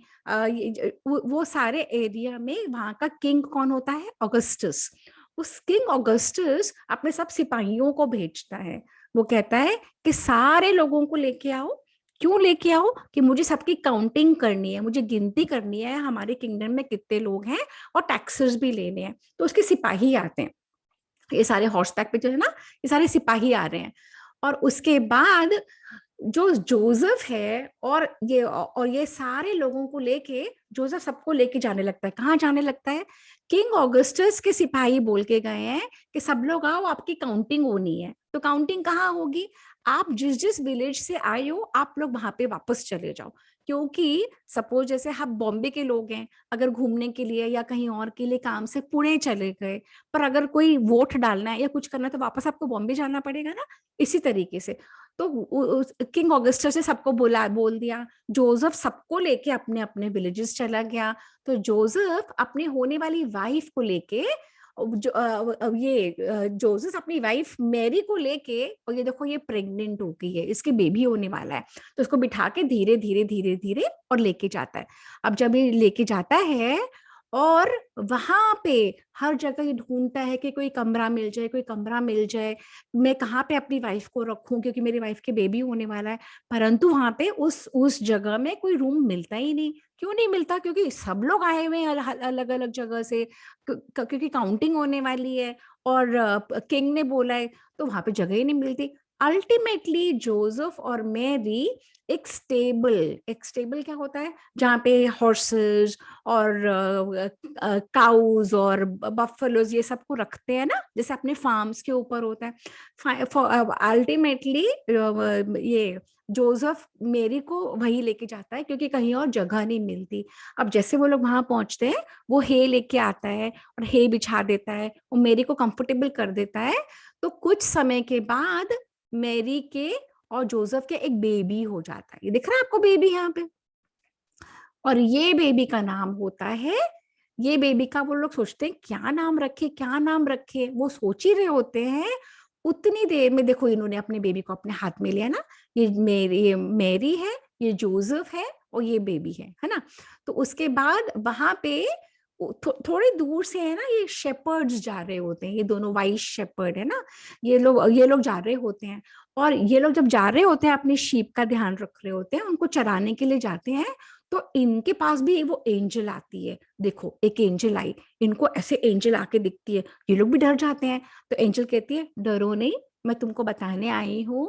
वो सारे एरिया में, वहां का किंग कौन होता है? ऑगस्टस। उस किंग ऑगस्टस अपने सब सिपाहियों को भेजता है। वो कहता है कि सारे लोगों को लेके आओ। क्यों लेके आओ? कि मुझे सबकी काउंटिंग करनी है, मुझे गिनती करनी है हमारे किंगडम में कितने लोग हैं, और टैक्सेस भी लेने हैं। तो उसके सिपाही आते हैं, ये सारे हॉर्स बैक पे जो है ना, ये सारे सिपाही आ रहे हैं। और उसके बाद जो जोसेफ है, और ये सारे लोगों को लेके जोसेफ सबको लेके जाने लगता है। कहाँ जाने लगता है? किंग ऑगस्टस के सिपाही बोल के गए हैं कि सब लोग आओ, आपकी काउंटिंग होनी है। तो काउंटिंग कहाँ होगी? आप जिस जिस विलेज से आए हो, आप लोग वहां पे वापस चले जाओ। क्योंकि सपोज जैसे हम बॉम्बे के लोग हैं, अगर घूमने के लिए या कहीं और के लिए काम से पुणे चले गए, पर अगर कोई वोट डालना है या कुछ करना है तो वापस आपको बॉम्बे जाना पड़ेगा ना। इसी तरीके से तो किंग ऑगस्टस ने सबको बोल दिया। जोसेफ सबको लेके अपने अपने विलेजेस चला गया। तो जोसेफ अपने होने वाली वाइफ को लेके, जोसेफ अपनी वाइफ मैरी को लेके, और ये देखो ये प्रेग्नेंट हो गई है, इसके बेबी होने वाला है, तो उसको बिठा के धीरे धीरे धीरे धीरे और लेके जाता है। अब जब ये लेके जाता है, और वहां पे हर जगह ये ढूंढता है कि कोई कमरा मिल जाए, कोई कमरा मिल जाए, मैं कहाँ पे अपनी वाइफ को रखूं, क्योंकि मेरी वाइफ के बेबी होने वाला है। परंतु वहां पे उस जगह में कोई रूम मिलता ही नहीं। क्यों नहीं मिलता? क्योंकि सब लोग आए हुए हैं अलग अलग जगह से, क्योंकि काउंटिंग होने वाली है, और किंग ने बोला है, तो वहां पे जगह ही नहीं मिलती। अल्टीमेटली जोसेफ और मैरी एक स्टेबल क्या होता है, जहाँ पे हॉर्सेस और काउज और बफलोज ये सबको रखते हैं ना, जैसे अपने फार्म्स के ऊपर होता है। अल्टीमेटली ये जोसेफ मेरी को वही लेके जाता है, क्योंकि कहीं और जगह नहीं मिलती। अब जैसे वो लोग वहां पहुंचते हैं, वो हे लेके आता है और हे बिछा देता है, वो मेरी को कंफर्टेबल कर देता है। तो कुछ समय के बाद मेरी के और जोसेफ के एक बेबी हो जाता है। ये दिख रहा है आपको बेबी यहाँ पे, और ये बेबी का नाम होता है, ये बेबी का वो लोग सोचते हैं क्या नाम रखे, क्या नाम रखे, वो सोच ही रहे होते हैं। उतनी देर में देखो इन्होंने अपने बेबी को अपने हाथ में लिया ना, ये मेरी है, ये जोसेफ है और ये बेबी है ना। तो उसके बाद वहां पे थोड़ी दूर से है ना, ये शेपर्ड्स जा रहे होते हैं, ये दोनों वाइट शेपर्ड है ना, ये लोग जा रहे होते हैं। और ये लोग जब जा रहे होते हैं, अपने शीप का ध्यान रख रहे होते हैं, उनको चराने के लिए जाते हैं, तो इनके पास भी वो एंजल आती है। देखो एक एंजल आई, इनको ऐसे एंजल आके दिखती है, ये लोग भी डर जाते हैं। तो एंजल कहती है डरो नहीं, मैं तुमको बताने आई हूँ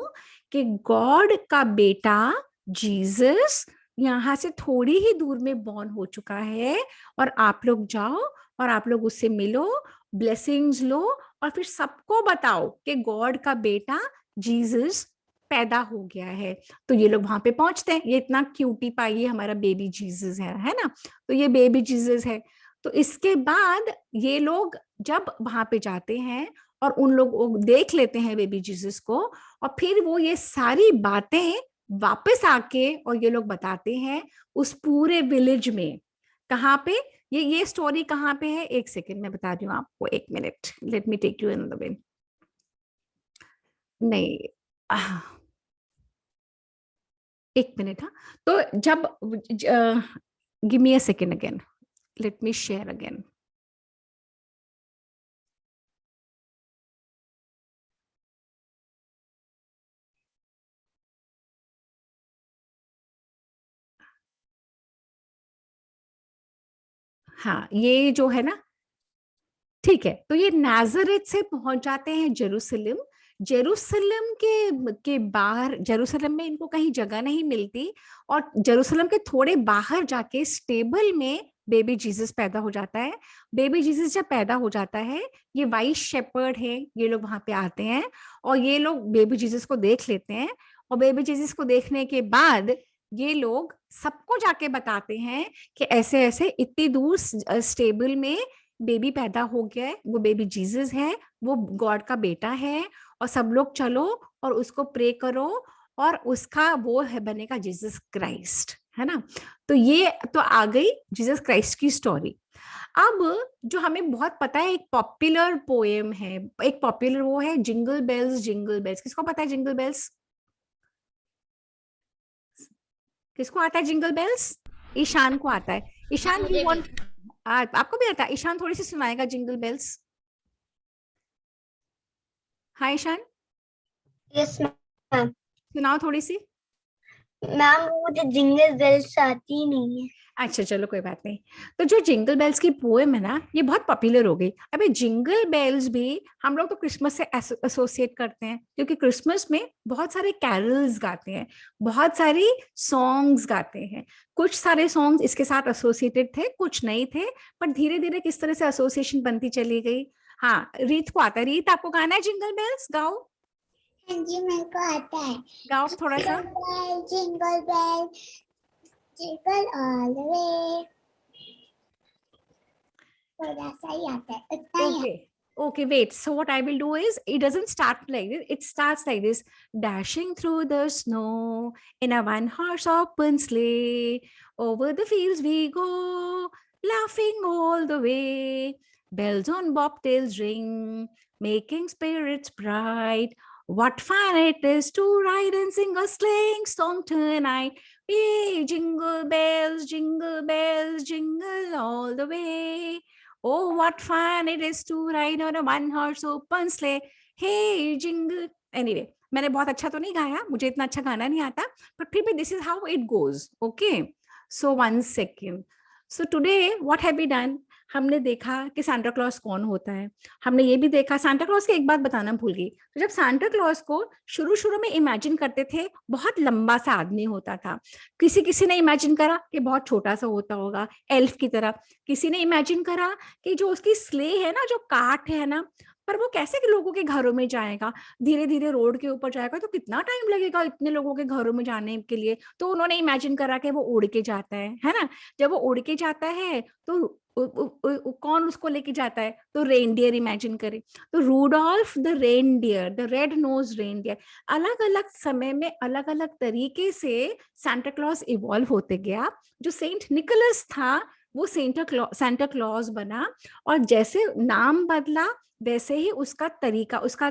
कि गॉड का बेटा जीसस यहाँ से थोड़ी ही दूर में बॉर्न हो चुका है, और आप लोग जाओ और आप लोग उससे मिलो, ब्लेसिंग्स लो, और फिर सबको बताओ कि गॉड का बेटा जीसस पैदा हो गया है। तो ये लोग वहां पे पहुंचते हैं, ये इतना क्यूटी पाई, ये हमारा बेबी जीसस है ना। तो ये बेबी जीसस है। तो इसके बाद ये लोग जब वहां पे जाते हैं और उन लोग देख लेते हैं बेबी जीसस को, और फिर वो ये सारी बातें वापस आके और ये लोग बताते हैं उस पूरे विलेज में। कहाँ पे ये स्टोरी कहाँ पे है, एक सेकेंड मैं बता रही हूँ आपको, एक minute, let me take you in the way. नहीं, एक मिनट। हाँ, तो जब give me a second again, let me share again. हाँ, ये जो है ना, ठीक है। तो ये नाजरेत से पहुंच जाते हैं जेरूसलम। जेरूसलम के बाहर, जेरूसलम में इनको कहीं जगह नहीं मिलती, और जेरूसलम के थोड़े बाहर जाके स्टेबल में बेबी जीसस पैदा हो जाता है। बेबी जीसस जब पैदा हो जाता है, ये वाइट शेपर्ड है, ये लोग वहां पे आते हैं और ये लोग बेबी जीसस को देख लेते हैं। और बेबी जीसस को देखने के बाद ये लोग सबको जाके बताते हैं कि ऐसे ऐसे इतनी दूर स्टेबल में बेबी पैदा हो गया है, वो बेबी जीसस है, वो गॉड का बेटा है, और सब लोग चलो और उसको प्रे करो, और उसका वो है बनेगा जीसस क्राइस्ट, है ना। तो ये तो आ गई जीसस क्राइस्ट की स्टोरी। अब जो हमें बहुत पता है, एक पॉपुलर पोएम है, एक पॉपुलर वो है जिंगल बेल्स जिंगल बेल्स। किसको पता है जिंगल बेल्स? किसको आता है जिंगल बेल्स? ईशान को आता है। ईशान यू वांट, आपको भी आता है? ईशान थोड़ी सी सुनाएगा जिंगल बेल्स। हाँ ईशान, यस मैम। सुनाओ थोड़ी सी। मैम मुझे जिंगल बेल्स आती नहीं है। अच्छा चलो कोई बात नहीं। तो जो जिंगल बेल्स की पोएम है ना, ये बहुत पॉपुलर हो गई। अबे जिंगल बेल्स भी हम लोग तो क्रिसमस से एसोसिएट करते हैं, क्योंकि क्रिसमस में बहुत सारे कैरल्स गाते हैं, बहुत सारी सॉन्ग्स गाते हैं। कुछ सारे सॉन्ग्स इसके साथ एसोसिएटेड थे, कुछ नहीं थे, पर धीरे धीरे किस तरह से एसोसिएशन बनती चली गई। हाँ, रीत को आता है। रीत, आपको गाना है जिंगल बेल्स? गाओ। हाँ जी, मेरे को आता है। गाओ थोड़ा सा। Jingle bell jingle all the way, थोड़ा सा ही आता है, उतना ही। Okay, wait. So what I will do is, it doesn't start like this. It starts like this: dashing through the snow in a one-horse open sleigh. Over the fields we go, laughing all the way. Bells on bobtails ring, making spirits bright. What fun it is to ride and sing a sleighing song tonight. Hey, jingle bells, jingle all the way. Oh, what fun it is to ride on a one-horse open sleigh. Hey, jingle. Anyway, मैंने बहुत अच्छा तो नहीं गाया, मुझे इतना अच्छा गाना नहीं आता, but फिर भी this is how it goes. Okay. So 1 second. So today what have we done? हमने देखा कि सांता क्लॉज कौन होता है, हमने ये भी देखा। सांता क्लॉज की एक बात बताना भूल गई, तो जब सांता क्लॉज को शुरू शुरू में इमेजिन करते थे, बहुत लंबा सा आदमी होता था। किसी किसी ने इमेजिन करा कि बहुत छोटा सा होता होगा, एल्फ की तरह। किसी ने इमेजिन करा कि जो उसकी स्ले है ना, जो काट है ना, पर वो कैसे लोगों के घरों में जाएगा, धीरे धीरे रोड के ऊपर जाएगा तो कितना टाइम लगेगा इतने लोगों के घरों में जाने के लिए। तो उन्होंने इमेजिन करा कि वो उड़ के जाता है ना। जब वो उड़ के जाता है तो कौन उसको लेके जाता है, तो रेनडियर इमेजिन करे। तो Rudolph the reindeer, the red nose reindeer. अलग अलग समय में अलग अलग तरीके से सांता क्लॉज इवॉल्व होते गया। जो सेंट निकोलस था वो सांता क्लॉज बना, और जैसे नाम बदला वैसे ही उसका तरीका, उसका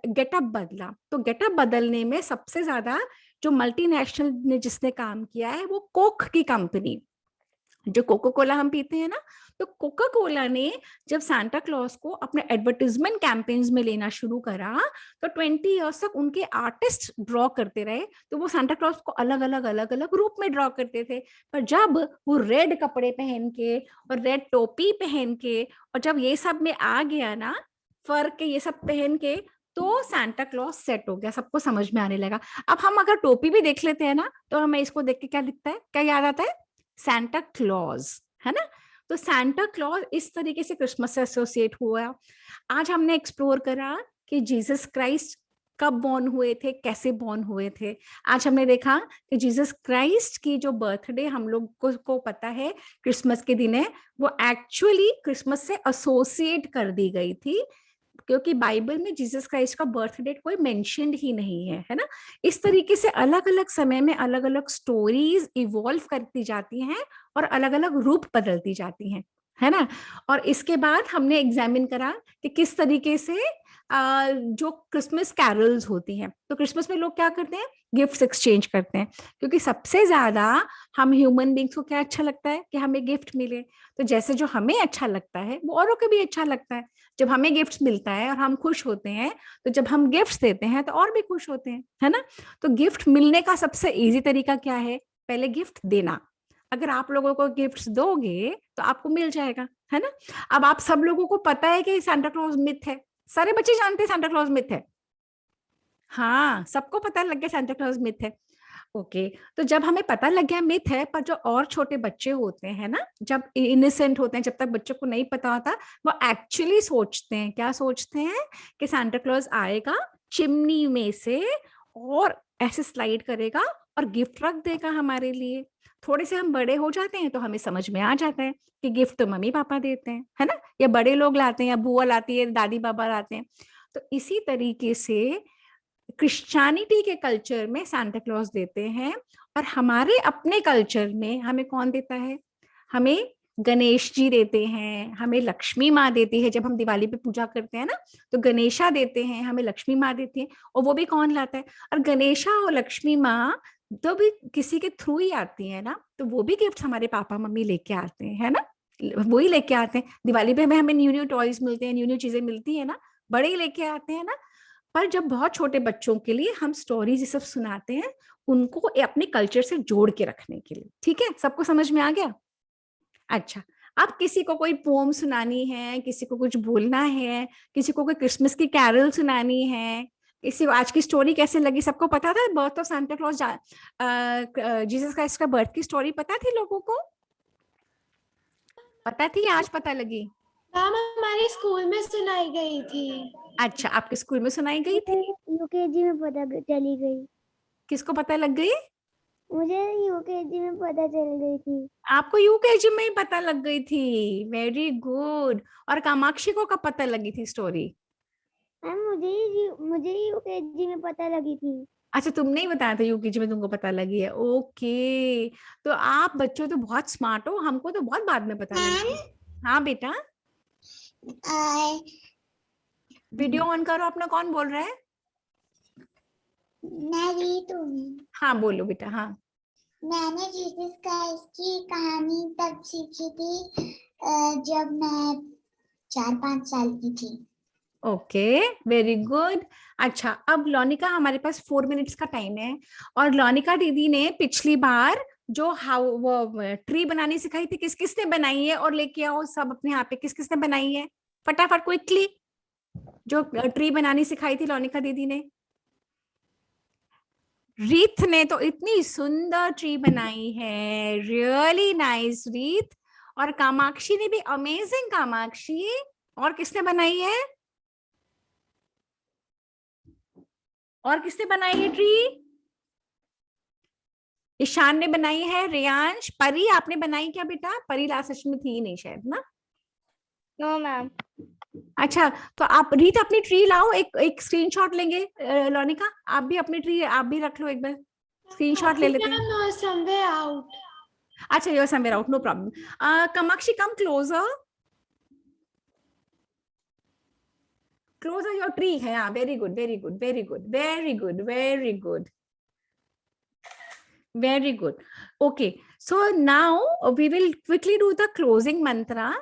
गेटअप बदला। तो गेटअप बदलने में सबसे ज्यादा जो मल्टीनेशनल ने जिसने काम किया है वो कोक की कंपनी, जो कोका कोला हम पीते हैं ना, तो कोका कोला ने जब सांता क्लॉज को अपने एडवर्टाइजमेंट कैंपेन्स में लेना शुरू करा, तो 20 इयर्स तक उनके आर्टिस्ट ड्रॉ करते रहे। तो वो सांता क्लॉज को अलग अलग रूप में ड्रॉ करते थे। पर जब वो रेड कपड़े पहन के और रेड टोपी पहन के, और जब ये सब में आ गया ना, फर के ये सब पहन के, तो सांता क्लॉज सेट हो गया, सबको समझ में आने लगा। अब हम अगर टोपी भी देख लेते हैं ना, तो हमें इसको देख के क्या दिखता है, क्या याद आता है? सांता क्लॉज, है ना। तो सांता क्लॉज इस तरीके से क्रिसमस से एसोसिएट हुआ। आज हमने एक्सप्लोर करा कि जीसस क्राइस्ट कब बॉर्न हुए थे, कैसे बॉर्न हुए थे। आज हमने देखा कि जीसस क्राइस्ट की जो बर्थडे हम लोग को पता है क्रिसमस के दिन है, वो एक्चुअली क्रिसमस से एसोसिएट कर दी गई थी, क्योंकि बाइबल में जीसस क्राइस्ट का बर्थ डेट कोई मेंशन्ड ही नहीं है ना। इस तरीके से अलग अलग समय में अलग अलग स्टोरीज इवॉल्व करती जाती हैं और अलग अलग रूप बदलती जाती हैं, है ना। और इसके बाद हमने एग्जामिन करा कि किस तरीके से जो क्रिसमस कैरल्स होती हैं, तो क्रिसमस में लोग क्या करते हैं, गिफ्ट्स एक्सचेंज करते हैं। क्योंकि सबसे ज्यादा हम ह्यूमन बींग्स को क्या अच्छा लगता है कि हमें गिफ्ट मिले। तो जैसे जो हमें अच्छा लगता है वो औरों को भी अच्छा लगता है। जब हमें गिफ्ट्स मिलता है और हम खुश होते हैं, तो जब हम गिफ्ट्स देते हैं तो और भी खुश होते हैं, है ना। तो गिफ्ट मिलने का सबसे इजी तरीका क्या है? पहले गिफ्ट देना। अगर आप लोगों को गिफ्ट्स दोगे तो आपको मिल जाएगा, है ना। अब आप सब लोगों को पता है कि सांता क्लॉज मिथ है, सारे बच्चे जानते हैं सांता क्लॉज मिथ है। हाँ, सबको पता लग गया सांता क्लॉज मिथ है। ओके, तो जब हमें पता लग गया मिथ है, पर जो और छोटे बच्चे होते हैं ना, जब इनोसेंट होते हैं, जब तक बच्चों को नहीं पता होता, वो एक्चुअली सोचते हैं, क्या सोचते हैं कि सांता क्लॉज आएगा चिमनी में से और ऐसे स्लाइड करेगा और गिफ्ट रख देगा हमारे लिए। थोड़े से हम बड़े हो जाते हैं तो हमें समझ में आ जाता है कि गिफ्ट तो मम्मी पापा देते हैं, है ना, या बड़े लोग लाते हैं, या बुआ लाती है, दादी बाबा लाते हैं। तो इसी तरीके से क्रिश्चियनिटी के कल्चर में सांता क्लॉज देते हैं, और हमारे अपने कल्चर में हमें कौन देता है? हमें गणेश जी देते हैं, हमें लक्ष्मी माँ देती है। जब हम दिवाली पे पूजा करते हैं ना, तो गणेशा देते हैं, हमें लक्ष्मी माँ देती है। और वो भी कौन लाता है? और गणेशा और लक्ष्मी माँ तो भी किसी के थ्रू ही आती है ना, तो वो भी गिफ्ट हमारे पापा मम्मी लेके आते हैं, है ना, वही लेके आते हैं। दिवाली पे हमें न्यू न्यू टॉयज मिलते हैं, न्यू न्यू चीजें मिलती है ना, बड़े ही लेके आते हैं ना। पर जब बहुत छोटे बच्चों के लिए हम स्टोरीज ये सब सुनाते हैं, उनको अपने कल्चर से जोड़ के रखने के लिए। ठीक है, सबको समझ में आ गया? अच्छा, अब किसी को कोई पोम सुनानी है, किसी को कुछ बोलना है, किसी को कोई क्रिसमस की कैरल सुनानी है, किसी को आज की स्टोरी कैसे लगी? सबको पता था birth of Santa Claus, Jesus Christ का बर्थ की स्टोरी पता थी लोगों को? पता थी, आज पता लगी? मैम हमारे स्कूल में सुनाई गई थी। अच्छा, आपके स्कूल में सुनाई गई थी? यूकेजी में पता चली गई। किसको पता लग गई? मुझे यूकेजी में पता चल गई थी। आपको यूकेजी में ही पता लग गई थी, वेरी गुड। और कामाक्षी को कब पता लगी थी स्टोरी? मैम मुझे यूकेजी में पता लगी थी। अच्छा, तुमने ही बताया था यूकेजी में तुमको पता लगी है। ओके, तो आप बच्चों तो बहुत स्मार्ट हो, हमको तो बहुत बाद में पता लगा। हाँ बेटा, वीडियो ऑन करो अपना। कौन बोल रहा है? हाँ बोलो बेटा। हाँ, मैंने जीसस क्राइस्ट की कहानी तब सीखी थी जब मैं 4-5 साल की थी। Okay, very good. अच्छा, अब लॉनिका, हमारे पास 4 मिनट्स का टाइम है, और लॉनिका दीदी ने पिछली बार जो वो ट्री बनानी सिखाई थी, किस किसने बनाई है? और लेके आओ सब अपने यहाँ पे, किस किसने बनाई है फटाफट क्विकली, जो ट्री बनानी सिखाई थी लोनिका दीदी ने। रीत ने तो इतनी सुंदर ट्री बनाई है, रियली नाइस रीत। और कामाक्षी ने भी, अमेजिंग कामाक्षी। और किसने बनाई है? और किसने बनाई है ट्री? ईशान ने बनाई है, रियांश। परी आपने बनाई क्या बेटा? परी लास्ट सेशन में थी नहीं शायद ना। No ma'am. अच्छा, तो आप रीत अपनी ट्री लाओ, एक स्क्रीनशॉट लेंगे। लोनिका आप भी अपनी ट्री आप भी रख लो, एक बार स्क्रीनशॉट ले लेते हैं। somewhere out. अच्छा, you're somewhere out, no problem. Kamakshi, come closer. Closer your tree. Yeah, very good, very good, very good, very good, very good. Very good. Okay, so now we will quickly do the closing mantra.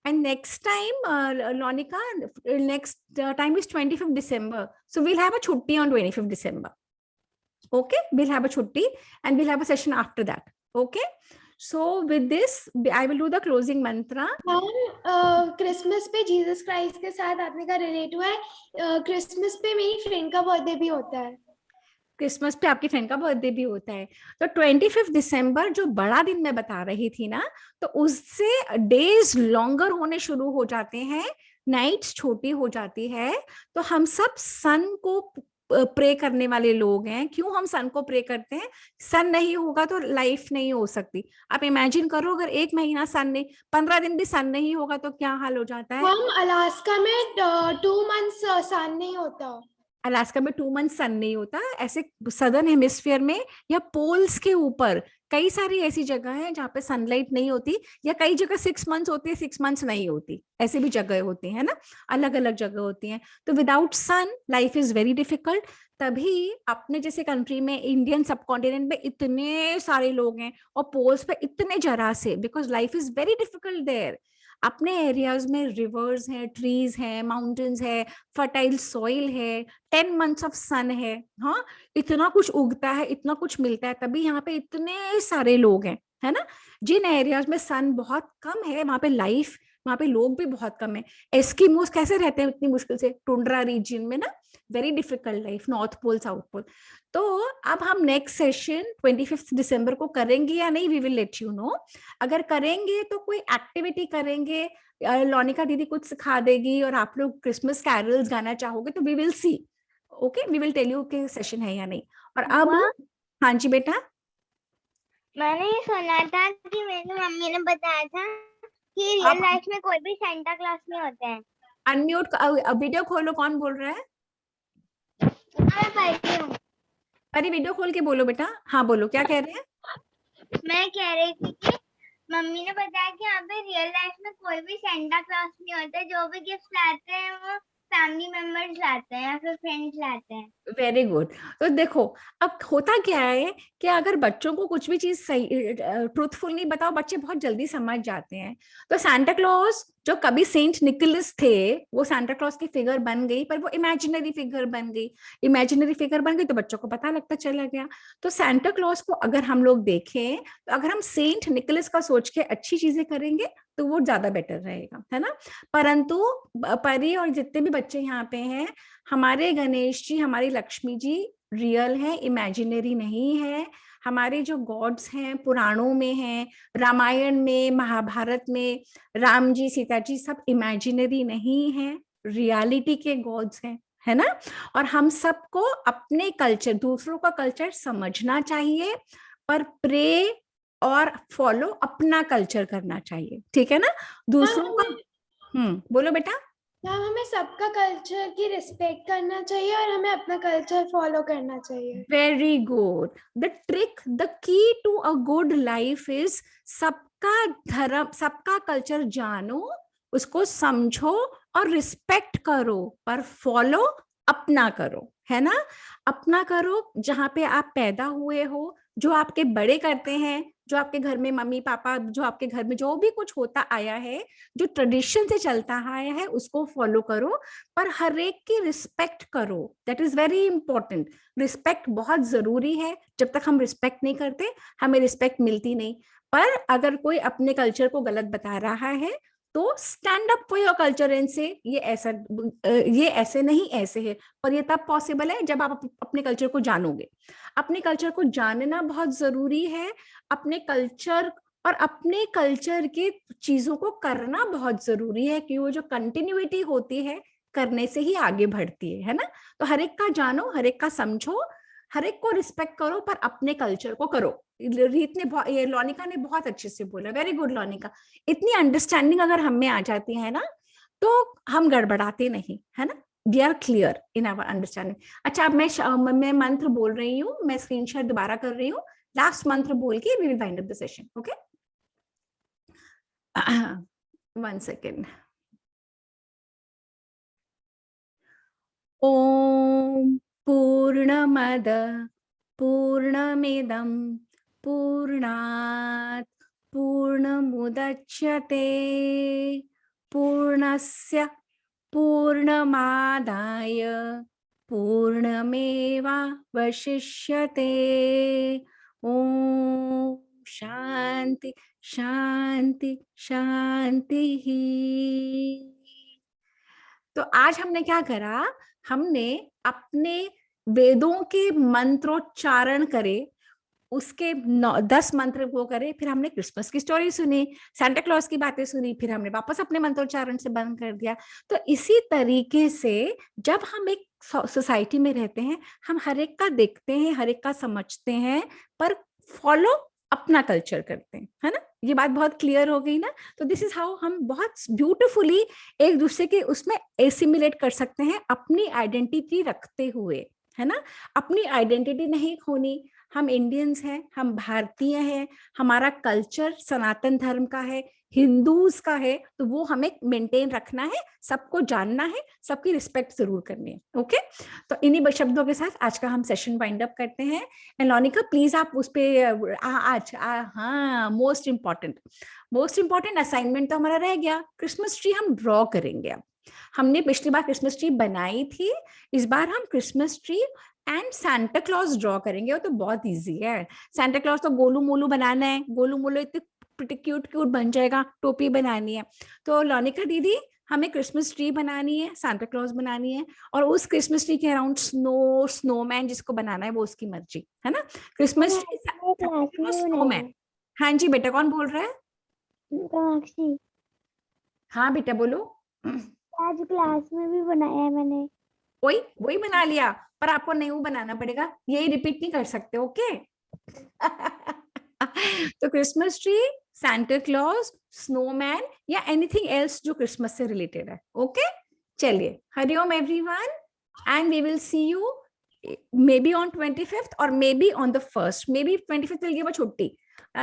And next time, Lonika, next time is 25th December. So we'll have a chutti on 25th December. Okay, we'll have a chutti and we'll have a session after that. Okay. So with this, I will do the closing mantra. Christmas पे Jesus Christ के साथ आपने का relate हुआ है। Christmas पे मेरी friend का बर्थडे भी होता है। क्रिसमस पे आपकी फ्रेंड का बर्थडे भी होता है। तो 25 दिसंबर जो बड़ा दिन मैं बता रही थी ना, तो उससे डेज लॉन्गर होने शुरू हो जाते हैं, नाइट्स छोटी हो जाती है। तो हम सब सन को प्रे करने वाले लोग हैं। क्यों हम सन को प्रे करते हैं? सन नहीं होगा तो लाइफ नहीं हो सकती। आप इमेजिन करो, अगर 1 महीना सन नहीं, 15 दिन भी सन नहीं होगा तो क्या हाल हो जाता है। हम अलास्का में 2 months सन नहीं होता। अलास्का में 2 मंथ सन नहीं होता। ऐसे सदर्न हेमिस्फीयर में या पोल्स के ऊपर कई सारी ऐसी जगह है जहाँ पे सनलाइट नहीं होती, या कई जगह 6 मंथ्स होती है, 6 मंथ्स नहीं होती। ऐसे भी जगह होती है ना, अलग अलग जगह होती हैं। तो without sun life is very difficult. तभी अपने जैसे कंट्री में, इंडियन सब कॉन्टिनेंट में इतने सारे लोग हैं और पोल्स पे इतने जरा से, because life is very difficult there. अपने एरियाज में रिवर्स हैं, ट्रीज हैं, माउंटेन्स है, फर्टाइल सॉइल है, 10 मंथ्स ऑफ सन है। हाँ, इतना कुछ उगता है, इतना कुछ मिलता है, तभी यहाँ पे इतने सारे लोग हैं, है ना। जिन एरियाज में सन बहुत कम है, वहां पे लाइफ, वहां पे लोग भी बहुत कम है। एस्किमोस कैसे रहते हैं इतनी मुश्किल से टुंड्रा रीजन में ना, very difficult life, north pole south pole. तो अब हम नेक्स्ट सेशन 25 दिसंबर को करेंगे या नहीं, we will let you know. अगर करेंगे तो कोई एक्टिविटी करेंगे, लोनिका दीदी कुछ सिखा देगी, और आप लोग क्रिसमस कैरल्स गाना चाहोगे तो we will see. Okay, we will tell you कि सेशन है या नहीं। और अब हाँ जी बेटा, मैंने ये सुना था कि मेरी मम्मी ने बताया था कि रियल लाइफ में कोई भी सेंटा क्लॉज नहीं होते हैं। अनम्यूट वीडियो खोलो, कौन बोल रहा है? मैं पढ़ती हूँ। अरे वीडियो खोल के बोलो बेटा। हाँ बोलो, क्या कह रहे हैं? मैं कह रही थी कि मम्मी ने बताया कि यहाँ पे रियल लाइफ में कोई भी सेंटा क्लॉज नहीं होता, जो भी गिफ्ट लाते हैं वो फैमिली मेंबर्स लाते हैं या फिर फ्रेंड्स लाते हैं। Very good. तो देखो, अब होता क्या है कि अगर बच्चों को कुछ भी चीज सही ट्रूथफुल नहीं बताओ, बच्चे बहुत जल्दी समझ जाते हैं। तो सांता क्लॉज जो कभी सेंट निकोलस थे, वो सांता क्लॉज की फिगर बन गई, पर वो इमेजिनरी फिगर बन गई। इमेजिनरी फिगर बन गई तो बच्चों को पता लगता चला गया। तो सांता क्लॉज को अगर हम लोग देखें, तो अगर हम सेंट निकोलस का सोच के अच्छी चीजें करेंगे तो वो ज्यादा बेटर रहेगा, है ना। परंतु परी और जितने भी बच्चे यहाँ पे हैं, हमारे गणेश जी, हमारी लक्ष्मी जी रियल है, इमेजिनरी नहीं है। हमारे जो गॉड्स हैं पुराणों में हैं, रामायण में, महाभारत में राम जी, सीता जी सब इमेजिनरी नहीं है, रियलिटी के गॉड्स हैं, है ना। और हम सबको अपने कल्चर, दूसरों का कल्चर समझना चाहिए, पर प्रे और फॉलो अपना कल्चर करना चाहिए, ठीक है ना। दूसरों का बोलो बेटा। मैम, हमें सबका कल्चर की रिस्पेक्ट करना चाहिए और हमें अपना कल्चर फॉलो करना चाहिए। Very good. The trick, the key to a good life is सबका धर्म, सबका कल्चर जानो, उसको समझो और रिस्पेक्ट करो, पर फॉलो अपना करो, है ना। अपना करो जहाँ पे आप पैदा हुए हो, जो आपके बड़े करते हैं जो आपके घर में मम्मी पापा, जो आपके घर में जो भी कुछ होता आया है, जो ट्रेडिशन से चलता आया है, उसको फॉलो करो, पर हर एक की रिस्पेक्ट करो। That is very important. Respect बहुत जरूरी है। जब तक हम रिस्पेक्ट नहीं करते, हमें रिस्पेक्ट मिलती नहीं। पर अगर कोई अपने कल्चर को गलत बता रहा है, तो stand up for your culture and से ये ऐसे नहीं ऐसे है। पर ये तब पॉसिबल है जब आप अपने कल्चर को जानोगे। अपने कल्चर को जानना बहुत जरूरी है। अपने कल्चर और अपने कल्चर के चीजों को करना बहुत जरूरी है, कि वो जो कंटिन्यूटी होती है करने से ही आगे बढ़ती है ना। तो हर एक का जानो, हर एक का समझो, हर एक को रिस्पेक्ट करो, पर अपने कल्चर को करो। रीत ने ये लोनिका ने बहुत अच्छे से बोला, वेरी गुड लोनिका। इतनी अंडरस्टैंडिंग अगर हम में आ जाती है ना, तो हम गड़बड़ाते नहीं, है ना। We are clear in our understanding. अच्छा, अब मैं मंत्र बोल रही हूँ, मैं स्क्रीन शेयर दोबारा कर रही हूँ। लास्ट मंत्र बोल के we will wind up the session. Okay, 1 second. ओम पूर्णमद पूर्णमिदं पूर्णात् पूर्णमुदच्यते पूर्णस्य पूर्णमादाय पूर्णमेवावशिष्यते। ओम शांति शांति शांति। तो आज हमने क्या करा, हमने अपने वेदों के मंत्रोच्चारण करे, उसके 10 मंत्र वो करे, फिर हमने क्रिसमस की स्टोरी सुनी, सांता क्लॉज की बातें सुनी, फिर हमने वापस अपने मंत्रोच्चारण से बंद कर दिया। तो इसी तरीके से जब हम एक सोसाइटी में रहते हैं, हम हर एक का देखते हैं, हर एक का समझते हैं, पर फॉलो अपना कल्चर करते हैं, है ना। ये बात बहुत क्लियर हो गई ना। तो दिस इज हाउ हम बहुत ब्यूटिफुली एक दूसरे के उसमें एसिमिलेट कर सकते हैं, अपनी आइडेंटिटी रखते हुए, है ना। अपनी आइडेंटिटी नहीं खोनी। हम इंडियंस हैं, हम भारतीय हैं, हमारा कल्चर सनातन धर्म का है, हिंदूज का है, तो वो हमें मेंटेन रखना है, सबको जानना है, सबकी रिस्पेक्ट जरूर करनी है। ओके, तो इन्हीं शब्दों के साथ आज का हम सेशन वाइंड अप करते हैं। एंड लोनिका प्लीज आप उस पे आज हाँ, मोस्ट इंपॉर्टेंट असाइनमेंट तो हमारा रह गया, क्रिसमस ट्री हम ड्रॉ करेंगे। अब हमने पिछली बार क्रिसमस ट्री बनाई थी, इस बार हम Christmas tree and Santa Claus draw करेंगे। वो तो बहुत इजी है। सांता क्लॉज तो गोलू मोलू बनाना है, गोलू मोलू इतने क्यूट बन जाएगा, टोपी बनानी है। तो लोनिका दीदी, हमें क्रिसमस ट्री बनानी है, सांता क्लॉज बनानी है, और उस क्रिसमस ट्री के अराउंड स्नोमैन जिसको बनाना है वो उसकी मर्जी, है ना। Christmas tree snowman. हाँ जी बेटा, कौन बोल रहा है? हाँ बेटा बोलो। आज क्लास में भी बनाया है मैंने। वही बना लिया, पर आपको न्यू बनाना पड़ेगा, यही रिपीट नहीं कर सकते। ओके तो Christmas tree, Santa Claus, snowman या एनीथिंग एल्स जो क्रिसमस से रिलेटेड है। ओके, चलिए, Hari Om everyone, and we will see you maybe on 25th or maybe on the 1st. Maybe 25th we'll give a छुट्टी।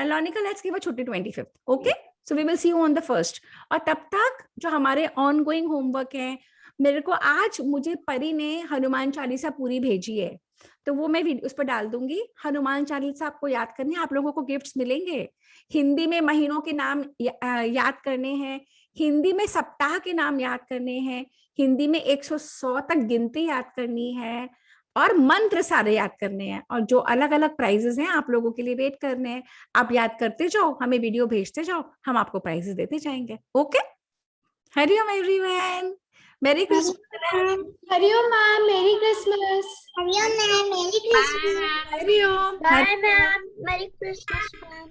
Lonika, let's give a छुट्टी 25th. Okay, so we will see you on the 1st. और तब तक जो हमारे ongoing homework है, मेरे को आज मुझे परी ने हनुमान चालीसा पूरी भेजी है, तो वो मैं उस पर डाल दूंगी। हनुमान चालीसा आपको याद करनी है, आप लोगों को गिफ्ट्स मिलेंगे। हिंदी में महीनों के नाम याद करने हैं, हिंदी में सप्ताह के नाम याद करने हैं, हिंदी में 100 तक गिनती याद करनी है, और मंत्र सारे याद करने हैं। और जो अलग अलग प्राइजेस हैं आप लोगों के लिए वेट करने हैं। आप याद करते जाओ, हमें वीडियो भेजते जाओ, हम आपको प्राइजेस देते जाएंगे। Okay, Hari Om everyone, merry Christmas. Hari Om ma'am, merry Christmas. Hari Om ma'am, merry Christmas. Hari Om, bye ma'am, merry Christmas ma'am.